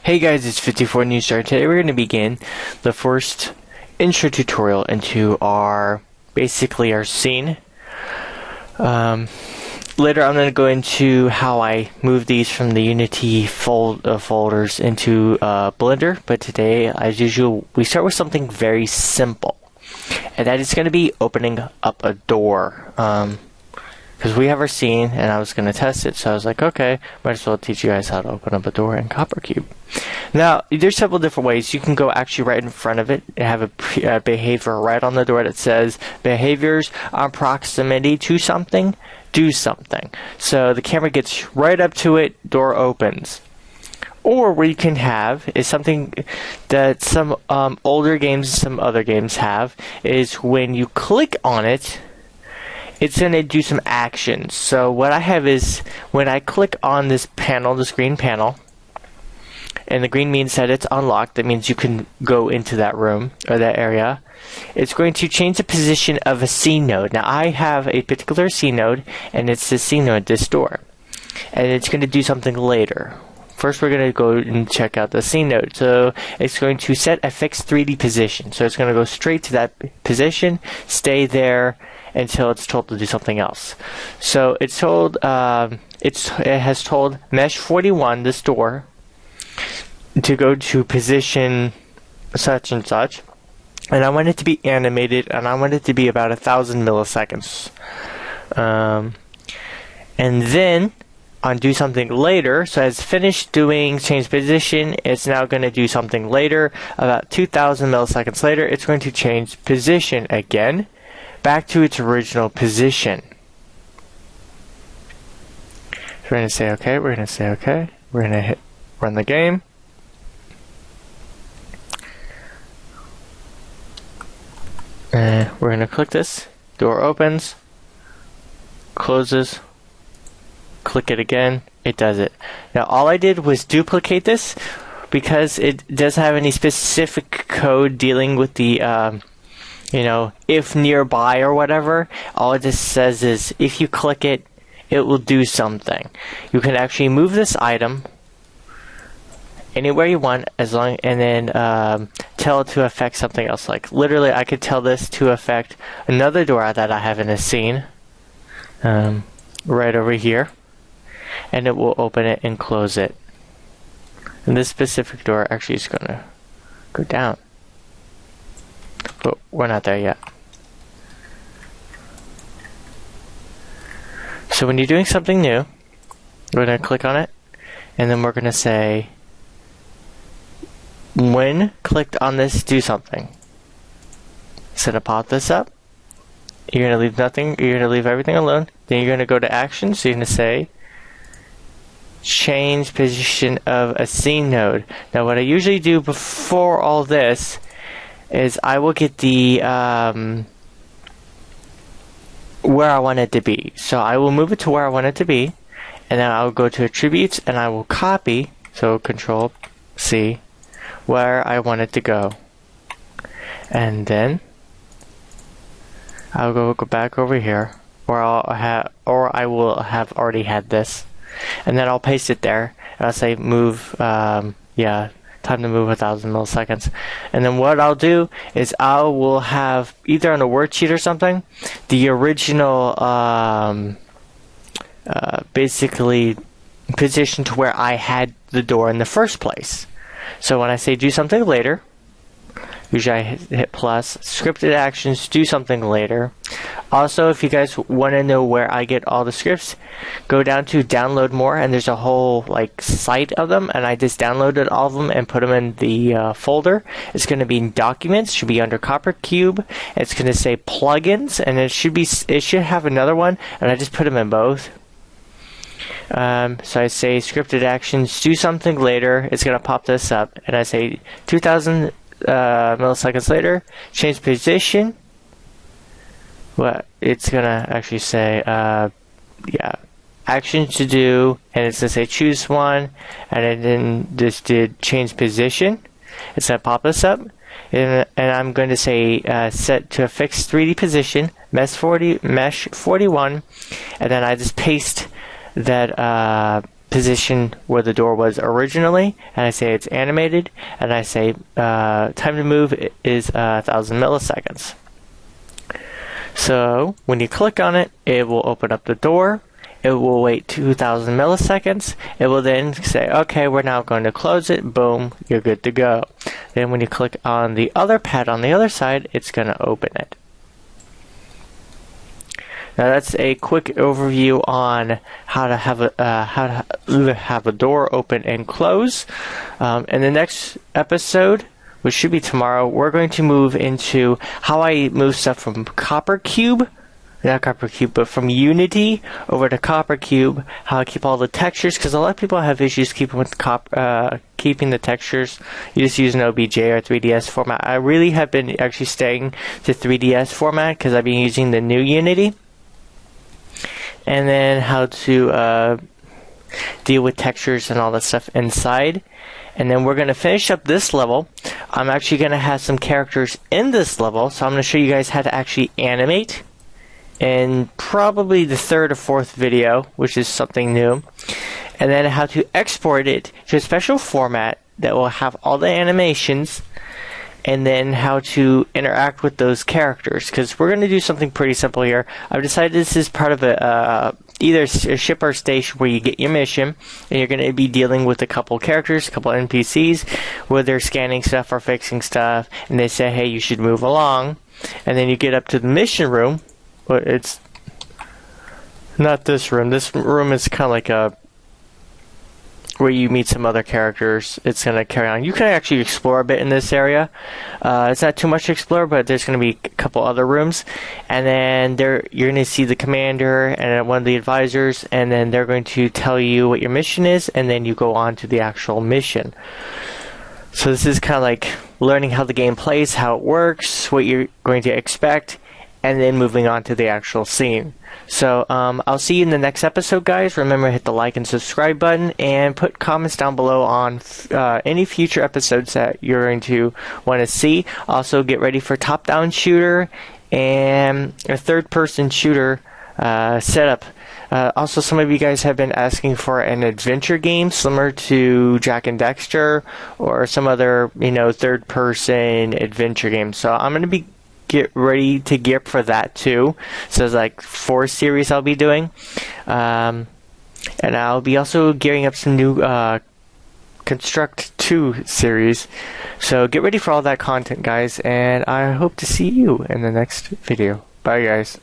Hey guys, it's 54 News Star. Today we're going to begin the first intro tutorial into basically our scene. Later I'm going to go into how I move these from the Unity folders into Blender, but today, as usual, we start with something very simple, and that is going to be opening up a door. Because we have our scene, and I was going to test it, so I was like, okay, might as well teach you guys how to open up a door in CopperCube. Now, there's several different ways. You can go actually right in front of it and have a behavior right on the door that says, behaviors on proximity to something, do something. So the camera gets right up to it, door opens. Or what you can have is something that some older games and some other games have, is when you click on it, it's going to do some actions. So what I have is, when I click on this panel, this green panel, and the green means that it's unlocked, that means you can go into that room or that area, it's going to change the position of a scene node. Now I have a particular scene node, and it's the scene node, this door. And it's going to do something later. First we're going to go and check out the scene node. So it's going to set a fixed 3D position. So it's going to go straight to that position, stay there, until it's told to do something else. So it's told, it has told Mesh 41, this door, to go to position such and such, and I want it to be animated, and I want it to be about 1,000 milliseconds. And then on do something later, so it's finished doing change position, it's now going to do something later. About 2,000 milliseconds later, it's going to change position again, back to its original position. So we're going to say okay, we're going to say okay, we're going to hit run the game. And we're going to click this, door opens, closes, click it again, it does it. Now all I did was duplicate this, because it doesn't have any specific code dealing with the if nearby or whatever. All it just says is if you click it, it will do something. You can actually move this item anywhere you want, and then tell it to affect something else. Like literally, I could tell this to affect another door that I have in a scene, right over here, and it will open it and close it. And this specific door actually is going to go down. But we're not there yet. So when you're doing something new, we're going to click on it, and then we're going to say, when clicked on this, do something. So to pop this up, you're going to leave nothing, you're going to leave everything alone. Then you're going to go to actions, so you're going to say, change position of a scene node. Now what I usually do before all this is I will get the where I want it to be. So I will move it to where I want it to be, and then I'll go to attributes and I will copy, so Control C, where I want it to go. And then I'll go back over here where I will have already had this, and then I'll paste it there, and I'll say move time to move 1,000 milliseconds. And then what I'll do is I will have, either on a worksheet or something, the original basically position to where I had the door in the first place. So when I say do something later, usually I hit plus, scripted actions, do something later. Also, if you guys want to know where I get all the scripts, go down to download more, and there's a whole site of them, and I just downloaded all of them and put them in the folder. It's going to be in documents, should be under CopperCube. It's going to say plugins, and it should have another one, and I just put them in both. So I say scripted actions, do something later. It's going to pop this up, and I say 2,000 milliseconds later, change position. What it's gonna actually say, actions to do, and it's gonna say choose one, and then just did change position. It's gonna pop this up, and I'm going to say set to a fixed 3D position, mesh 41, and then I just paste that position where the door was originally, and I say it's animated, and I say time to move is 1,000 milliseconds. So when you click on it, it will open up the door. It will wait 2,000 milliseconds. It will then say, okay, we're now going to close it. Boom, you're good to go. Then when you click on the other pad on the other side, it's going to open it. Now that's a quick overview on how to have a door open and close. In the next episode, which should be tomorrow, we're going to move into how I move stuff from not Coppercube, but from Unity over to Coppercube, how I keep all the textures, because a lot of people have issues keeping the textures. You just use an OBJ or 3DS format. I really have been actually staying to 3DS format because I've been using the new Unity. And then how to deal with textures and all that stuff inside. And then we're going to finish up this level. I'm actually going to have some characters in this level, so I'm going to show you guys how to actually animate in probably the third or fourth video, which is something new. And then how to export it to a special format that will have all the animations, and then how to interact with those characters, because we're going to do something pretty simple here. I've decided this is part of either a ship or station where you get your mission, and you're going to be dealing with a couple characters, a couple NPCs, where they're scanning stuff or fixing stuff, and they say, hey, you should move along. And then you get up to the mission room, but it's not this room. This room is kind of like where you meet some other characters. It's going to carry on. You can actually explore a bit in this area. It's not too much to explore, but there's going to be a couple other rooms. And then you're going to see the commander and one of the advisors, and then they're going to tell you what your mission is, and then you go on to the actual mission. So this is kind of like learning how the game plays, how it works, what you're going to expect, and then moving on to the actual scene. So I'll see you in the next episode, guys. Remember to hit the like and subscribe button, and put comments down below on any future episodes that you're going to want to see. Also, get ready for top-down shooter and a third-person shooter setup. Also, some of you guys have been asking for an adventure game similar to Jak and Daxter or some other, third-person adventure game. So I'm going to get ready to gear up for that too. So there's like 4 series I'll be doing, and I'll be also gearing up some new Construct 2 series. So get ready for all that content, guys, and I hope to see you in the next video. Bye, guys.